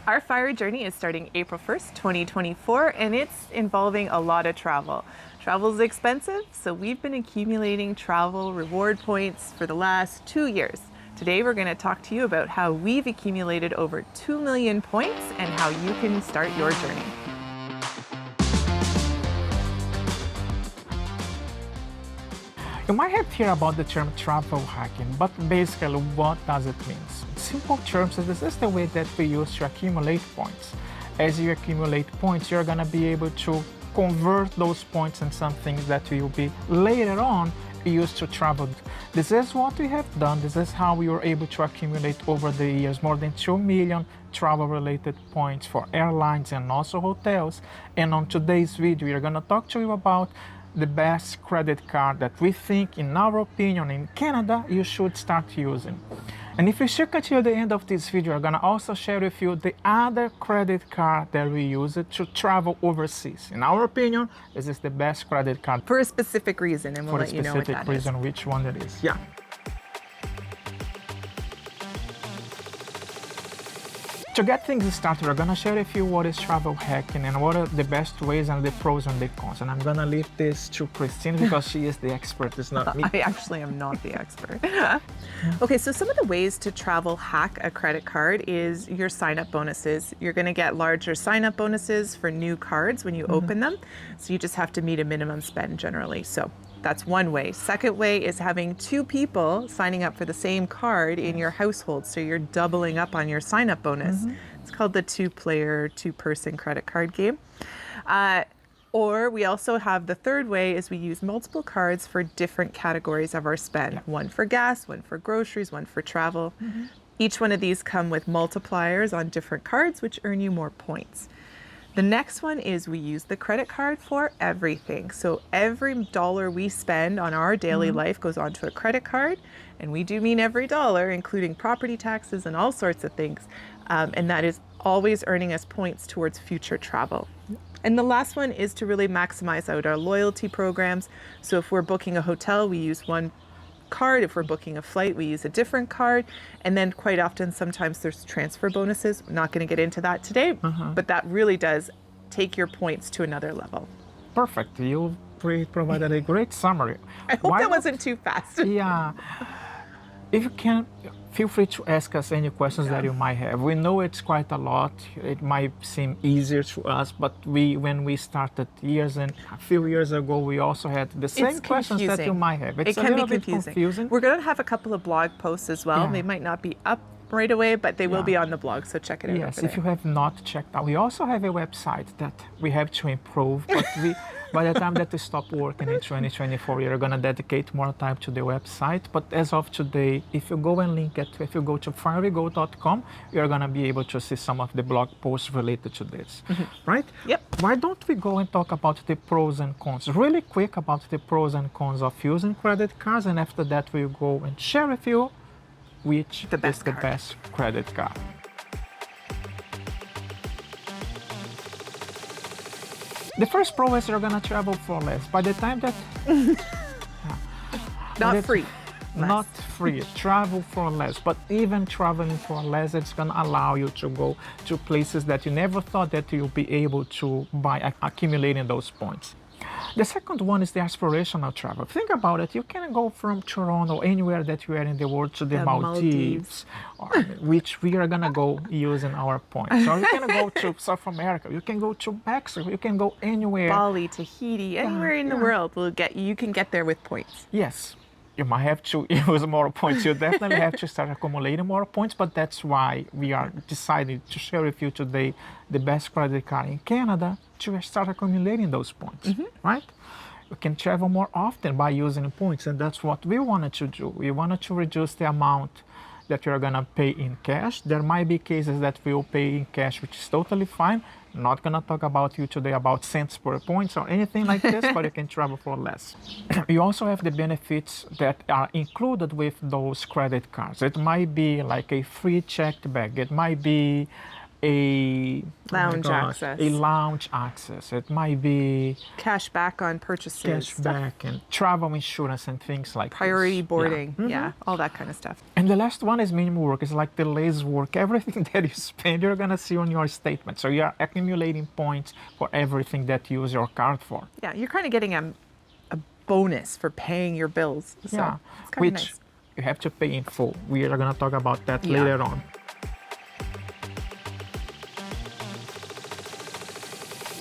Our fire journey is starting April 1st, 2024, and it's involving a lot of travel. Travel is expensive, so we've been accumulating travel reward points for the last 2 years. Today, we're going to talk to you about how we've accumulated over 2 million points and how you can start your journey. You might have heard about the term travel hacking, but basically what does it mean? In simple terms, this is the way that we use to accumulate points. As you accumulate points, you're going to be able to convert those points in something that will be later on used to travel. This is what we have done. This is how we were able to accumulate over the years more than 2 million travel-related points for airlines and also hotels. And on today's video, we're going to talk to you about the best credit card that we think, in our opinion, in Canada, you should start using. And if you stick until the end of this video, I'm gonna also share with you the other credit card that we use to travel overseas. In our opinion, this is the best credit card. For a specific reason, and we'll let you know what that is. For a specific reason, which one it is. Yeah. To get things started, we're gonna share with you what is travel hacking and what are the best ways and the pros and the cons. And I'm gonna leave this to Christine because she is the expert, it's not me. I actually am not the expert. Okay, so some of the ways to travel hack a credit card is your sign-up bonuses. You're gonna get larger sign-up bonuses for new cards when you open them. So you just have to meet a minimum spend generally. So that's one way. Second way is having 2 people signing up for the same card in your household. So you're doubling up on your sign-up bonus. It's called the 2-player, 2-person credit card game. Or we also have the third way is we use multiple cards for different categories of our spend. One for gas, one for groceries, one for travel. Each one of these come with multipliers on different cards, which earn you more points. The next one is we use the credit card for everything. So every dollar we spend on our daily life goes onto a credit card. And we do mean every dollar, including property taxes and all sorts of things. And that is always earning us points towards future travel. And the last one is to really maximize out our loyalty programs. So if we're booking a hotel, we use one card. If we're booking a flight, we use a different card. And then quite often, sometimes there's transfer bonuses. We're not going to get into that today, but that really does take your points to another level. Perfect. You provided a great summary. I hope that wasn't too fast. Yeah. If you can, feel free to ask us any questions that you might have. We know it's quite a lot. It might seem easier to us, but when we started a few years ago, we also had the same questions that you might have. It's it can be confusing. We're going to have a couple of blog posts as well. They might not be up right away, but they will be on the blog, so check it out. Yes, if you have not checked out, we also have a website that we have to improve, but by the time that we stop working in 2024, we are going to dedicate more time to the website. But as of today, if you go and link it, if you go to firego.com, you're going to be able to see some of the blog posts related to this, right? Yep. Why don't we go and talk about the pros and cons, really quick about the pros and cons of using credit cards, and after that we'll go and share with you which is the best credit card. The first pro is you're gonna travel for less. By the time that not free. Not free. Travel for less. But even traveling for less, it's gonna allow you to go to places that you never thought that you'll be able to by accumulating those points. The second one is the aspirational travel. Think about it. You can go from Toronto, anywhere that you are in the world, to the Maldives, which we are going to go using our points. Or you can go to South America. You can go to Mexico. You can go anywhere. Bali, Tahiti, anywhere in the world. You can get there with points. Yes. You might have to use more points. You definitely have to start accumulating more points, but that's why we are deciding to share with you today the best credit card in Canada to start accumulating those points, right? You can travel more often by using points, and that's what we wanted to do. We wanted to reduce the amount that you're gonna pay in cash. There might be cases that we'll pay in cash, which is totally fine. Not gonna talk about you today about cents per points or anything like this, but you can travel for less. You also have the benefits that are included with those credit cards. It might be like a free checked bag. It might be a Lounge access. a lounge access. It might be Cash back on purchases. cashback and travel insurance and things like Priority this. boarding. Yeah. Yeah, all that kind of stuff. And the last one is minimum work. It's like the least work. Everything that you spend, you're gonna see on your statement. So you're accumulating points for everything that you use your card for. Yeah, you're kind of getting a bonus for paying your bills. So Yeah, it's kind of which nice. you have to pay in full. We are gonna talk about that Yeah. later on.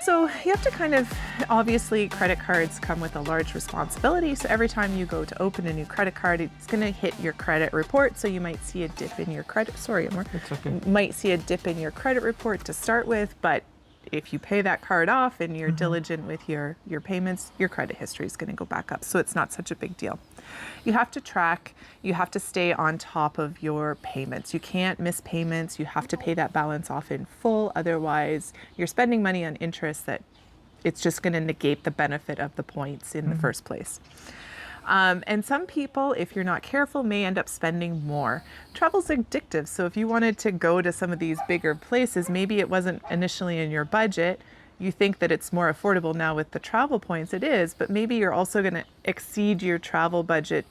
So you have to kind of, obviously credit cards come with a large responsibility. So every time you go to open a new credit card, it's going to hit your credit report. So you might see a dip in your credit, sorry, Amor. It's okay. Might see a dip in your credit report to start with, but if you pay that card off and you're diligent with your payments, your credit history is going to go back up. So it's not such a big deal. You have to track, you have to stay on top of your payments. You can't miss payments. You have to pay that balance off in full. Otherwise, you're spending money on interest that it's just going to negate the benefit of the points in the first place. And some people, if you're not careful, may end up spending more. Travel's addictive, so if you wanted to go to some of these bigger places, maybe it wasn't initially in your budget. You think that it's more affordable now with the travel points. It is, but maybe you're also going to exceed your travel budget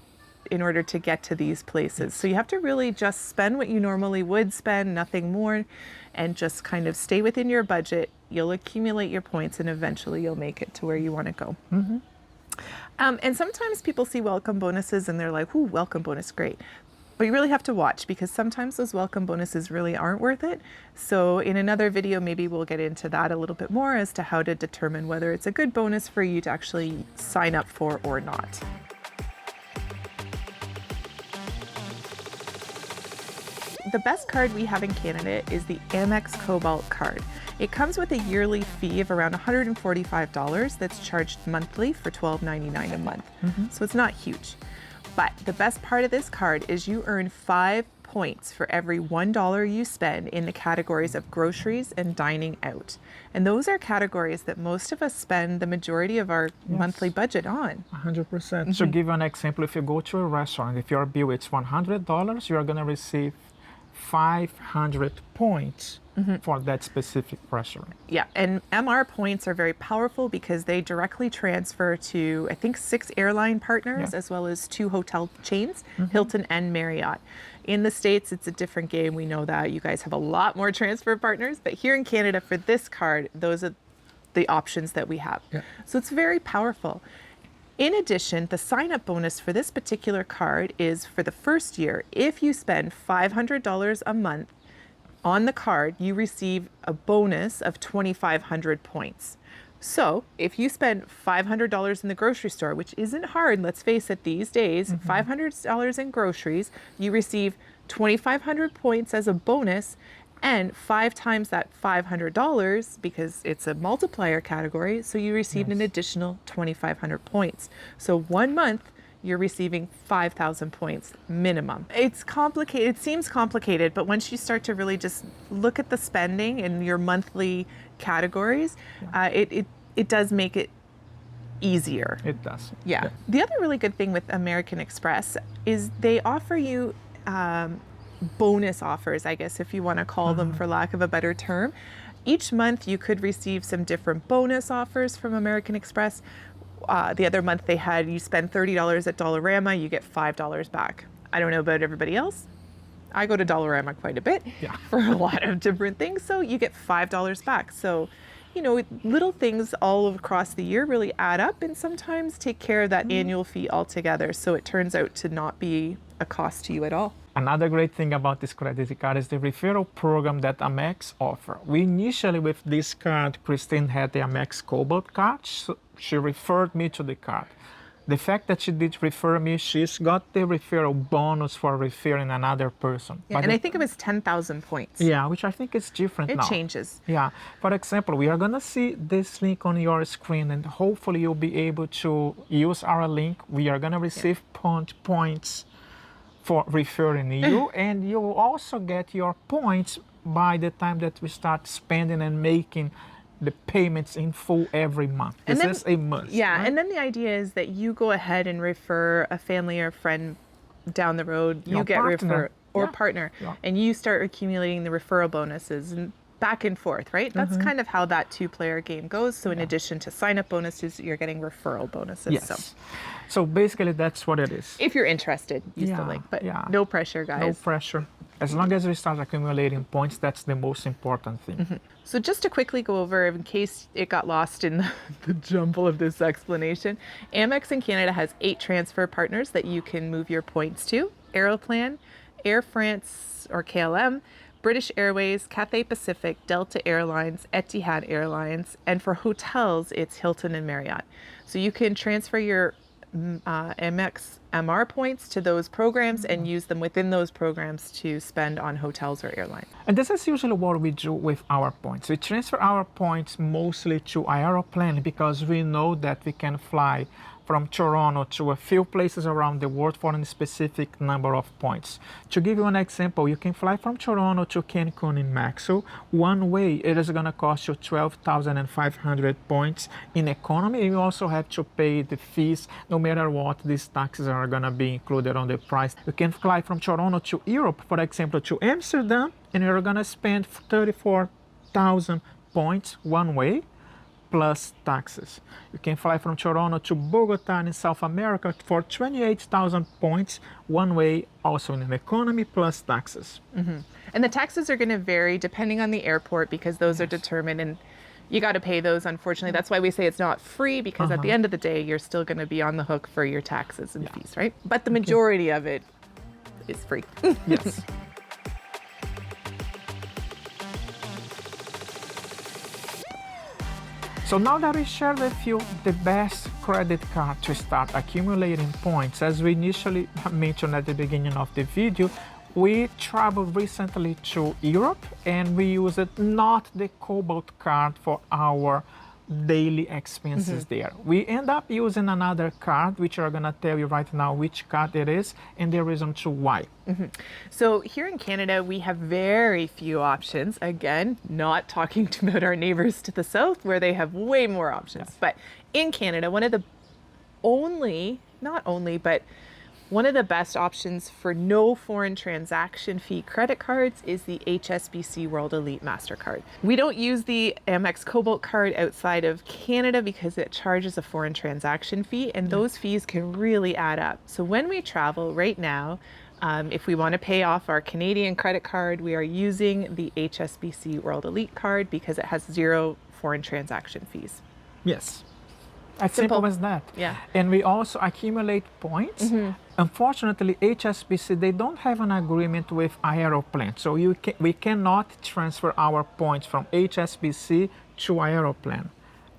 in order to get to these places. So you have to really just spend what you normally would spend, nothing more, and just kind of stay within your budget. You'll accumulate your points and eventually you'll make it to where you want to go. And sometimes people see welcome bonuses and they're like, ooh, welcome bonus, great. But you really have to watch because sometimes those welcome bonuses really aren't worth it. So in another video, maybe we'll get into that a little bit more as to how to determine whether it's a good bonus for you to actually sign up for or not. The best card we have in Canada is the Amex Cobalt card. It comes with a yearly fee of around $145 that's charged monthly for $12.99 a month. So it's not huge. But the best part of this card is you earn 5 points for every $1 you spend in the categories of groceries and dining out. And those are categories that most of us spend the majority of our monthly budget on. 100%. So give you an example. If you go to a restaurant, if your bill is $100, you are gonna receive 500 points for that specific restaurant. Yeah, and MR points are very powerful because they directly transfer to, I think, 6 airline partners as well as 2 hotel chains, Hilton and Marriott. In the States, it's a different game. We know that. You guys have a lot more transfer partners, but here in Canada, for this card, those are the options that we have. So it's very powerful. In addition, the sign-up bonus for this particular card is for the first year. If you spend $500 a month on the card, you receive a bonus of 2,500 points. So if you spend $500 in the grocery store, which isn't hard, let's face it, these days, $500 in groceries, you receive 2,500 points as a bonus, and 5 times that $500 because it's a multiplier category, so you received an additional 2,500 points. So 1 month, you're receiving 5,000 points minimum. It's complicated, it seems complicated, but once you start to really just look at the spending in your monthly categories, it does make it easier. It does. Yeah. The other really good thing with American Express is they offer you bonus offers, I guess, if you want to call them for lack of a better term. Each month you could receive some different bonus offers from American Express. The other month they had, you spend $30 at Dollarama, you get $5 back. I don't know about everybody else. I go to Dollarama quite a bit for a lot of different things. So you get $5 back. So, you know, little things all across the year really add up and sometimes take care of that annual fee altogether. So it turns out to not be a cost to you at all. Another great thing about this credit card is the referral program that Amex offer. We initially, with this card, Christine had the Amex Cobalt card. So she referred me to the card. The fact that she did refer me, she's got the referral bonus for referring another person. Yeah, and I think it was 10,000 points. Yeah, which I think is different now. It changes. Yeah. For example, we are going to see this link on your screen and hopefully you'll be able to use our link. We are going to receive points for referring you, and you will also get your points by the time that we start spending and making the payments in full every month. This is a must. Yeah, right? and then the idea is that you go ahead and refer a family or friend down the road. You Your get partner. partner, and you start accumulating the referral bonuses. And back and forth, right? That's kind of how that two-player game goes. So in addition to sign-up bonuses, you're getting referral bonuses. Yes. So basically, that's what it is. If you're interested, use the link, but no pressure, guys. No pressure. As long as we start accumulating points, that's the most important thing. So just to quickly go over, in case it got lost in the jumble of this explanation, Amex in Canada has 8 transfer partners that you can move your points to: Aeroplan, Air France or KLM, British Airways, Cathay Pacific, Delta Airlines, Etihad Airlines, and for hotels, it's Hilton and Marriott. So you can transfer your Amex MR points to those programs and use them within those programs to spend on hotels or airlines. And this is usually what we do with our points. We transfer our points mostly to Aeroplan because we know that we can fly from Toronto to a few places around the world for a specific number of points. To give you an example, you can fly from Toronto to Cancun in Mexico. One way, it is going to cost you 12,500 points in economy. You also have to pay the fees, no matter what, these taxes are going to be included on the price. You can fly from Toronto to Europe, for example, to Amsterdam, and you're going to spend 34,000 points one way, plus taxes. You can fly from Toronto to Bogota in South America for 28,000 points one way, also in an economy, plus taxes. And the taxes are going to vary depending on the airport because those are determined, and you got to pay those, unfortunately. That's why we say it's not free, because at the end of the day, you're still going to be on the hook for your taxes and fees, right? But the majority of it is free. Yes. So now that we shared with you the best credit card to start accumulating points, as we initially mentioned at the beginning of the video, we traveled recently to Europe and we used not the Cobalt card for our daily expenses there. We end up using another card, which I'm gonna tell you right now which card it is and the reason to why. So here in Canada, we have very few options. Again, not talking about our neighbors to the south where they have way more options. But in Canada, one of the one of the best options for no foreign transaction fee credit cards is the HSBC World Elite MasterCard. We don't use the Amex Cobalt card outside of Canada because it charges a foreign transaction fee, and those fees can really add up. So when we travel right now, if we want to pay off our Canadian credit card, we are using the HSBC World Elite card because it has 0 foreign transaction fees. Yes. As simple as that. Yeah. And we also accumulate points. Unfortunately, HSBC, they don't have an agreement with Aeroplan. So we cannot transfer our points from HSBC to Aeroplan.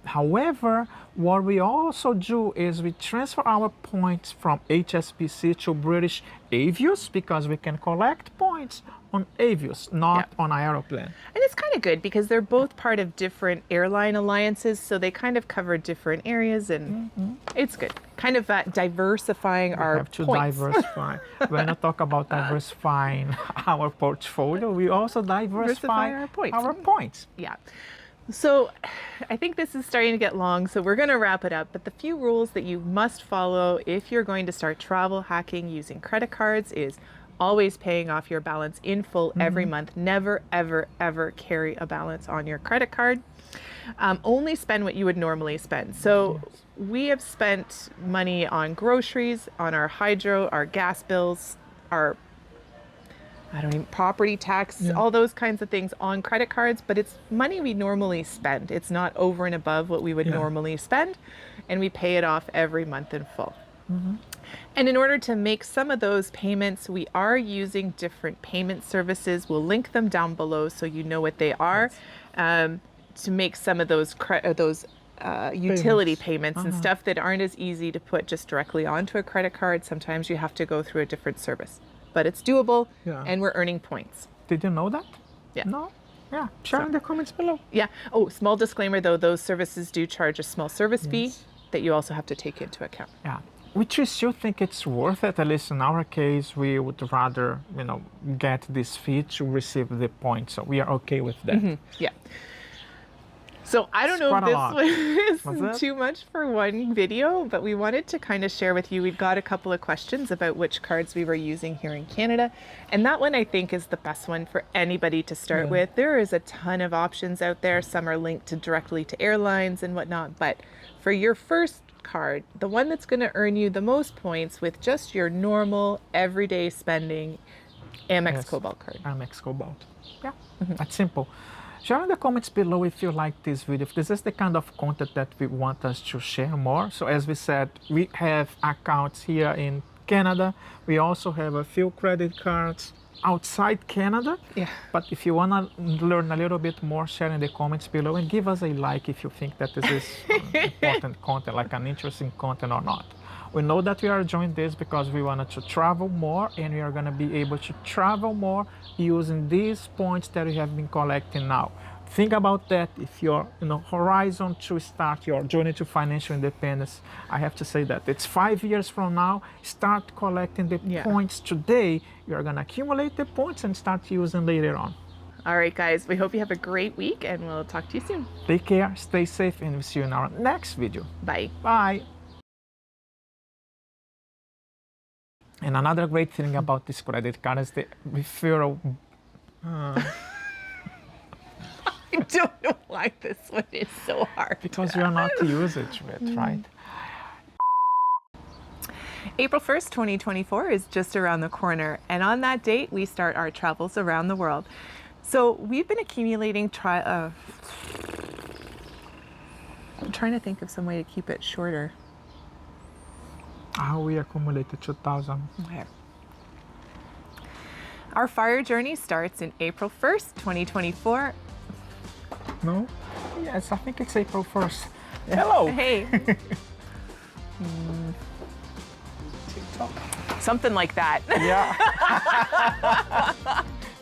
However, what we also do is we transfer our points from HSBC to British Avios because we can collect points on Avios, not on Aeroplan. And it's kind of good because they're both part of different airline alliances, so they kind of cover different areas, and it's good. Kind of diversifying our have to points. diversify. When I talk about diversifying our portfolio, we also diversify our points. Yeah. So I think this is starting to get long, so we're going to wrap it up. But the few rules that you must follow if you're going to start travel hacking using credit cards is always paying off your balance in full every month. Never, ever, ever carry a balance on your credit card. Only spend what you would normally spend. So we have spent money on groceries, on our hydro, our gas bills, our property tax, all those kinds of things on credit cards, but it's money we normally spend. It's not over and above what we would normally spend, and we pay it off every month in full. And in order to make some of those payments, we are using different payment services. We'll link them down below so you know what they are, to make some of those utility payments and stuff that aren't as easy to put just directly onto a credit card. Sometimes you have to go through a different service. But it's doable, and we're earning points. Did you know that? Yeah. No? Yeah. Share in the comments below. Yeah. Oh, small disclaimer though, those services do charge a small service fee that you also have to take into account. Yeah. We still think it's worth it. At least in our case, we would rather, get this fee to receive the points. So we are okay with that. Yeah. So I don't It's know quite a lot. if Was this is it? too much for one video, but we wanted to kind of share with you. We've got a couple of questions about which cards we were using here in Canada. And that one I think is the best one for anybody to start with. There is a ton of options out there. Some are linked to directly to airlines and whatnot. But for your first card, the one that's going to earn you the most points with just your normal everyday spending, Amex Yes. Cobalt card. Amex Cobalt. Yeah, that's simple. Share in the comments below if you like this video, if this is the kind of content that we want us to share more. So as we said, we have accounts here in Canada. We also have a few credit cards outside Canada. Yeah. But if you want to learn a little bit more, share in the comments below and give us a like if you think that this is important content, like an interesting content or not. We know that we are doing this because we wanted to travel more, and we are going to be able to travel more using these points that we have been collecting now. Think about that. If your horizon to start your journey to financial independence, I have to say that it's 5 years from now. Start collecting the points today. You are going to accumulate the points and start using later on. All right, guys, we hope you have a great week, and we'll talk to you soon. Take care, stay safe, and we'll see you in our next video. Bye. Bye. And another great thing about this credit card is the referral. I don't know why this one is so hard. Because you're not usage with, right? April 1st, 2024 is just around the corner, and on that date, we start our travels around the world. So we've been accumulating I'm trying to think of some way to keep it shorter. How we accumulated 2,000. Okay. Our fire journey starts in April 1st, 2024. No? Yes, I think it's April 1st. Hello. Hey. TikTok. Something like that. Yeah.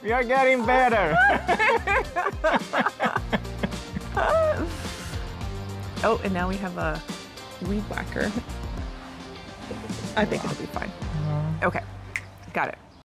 We are getting better. Oh, and now we have a weed whacker. I think it'll be fine. Okay, got it.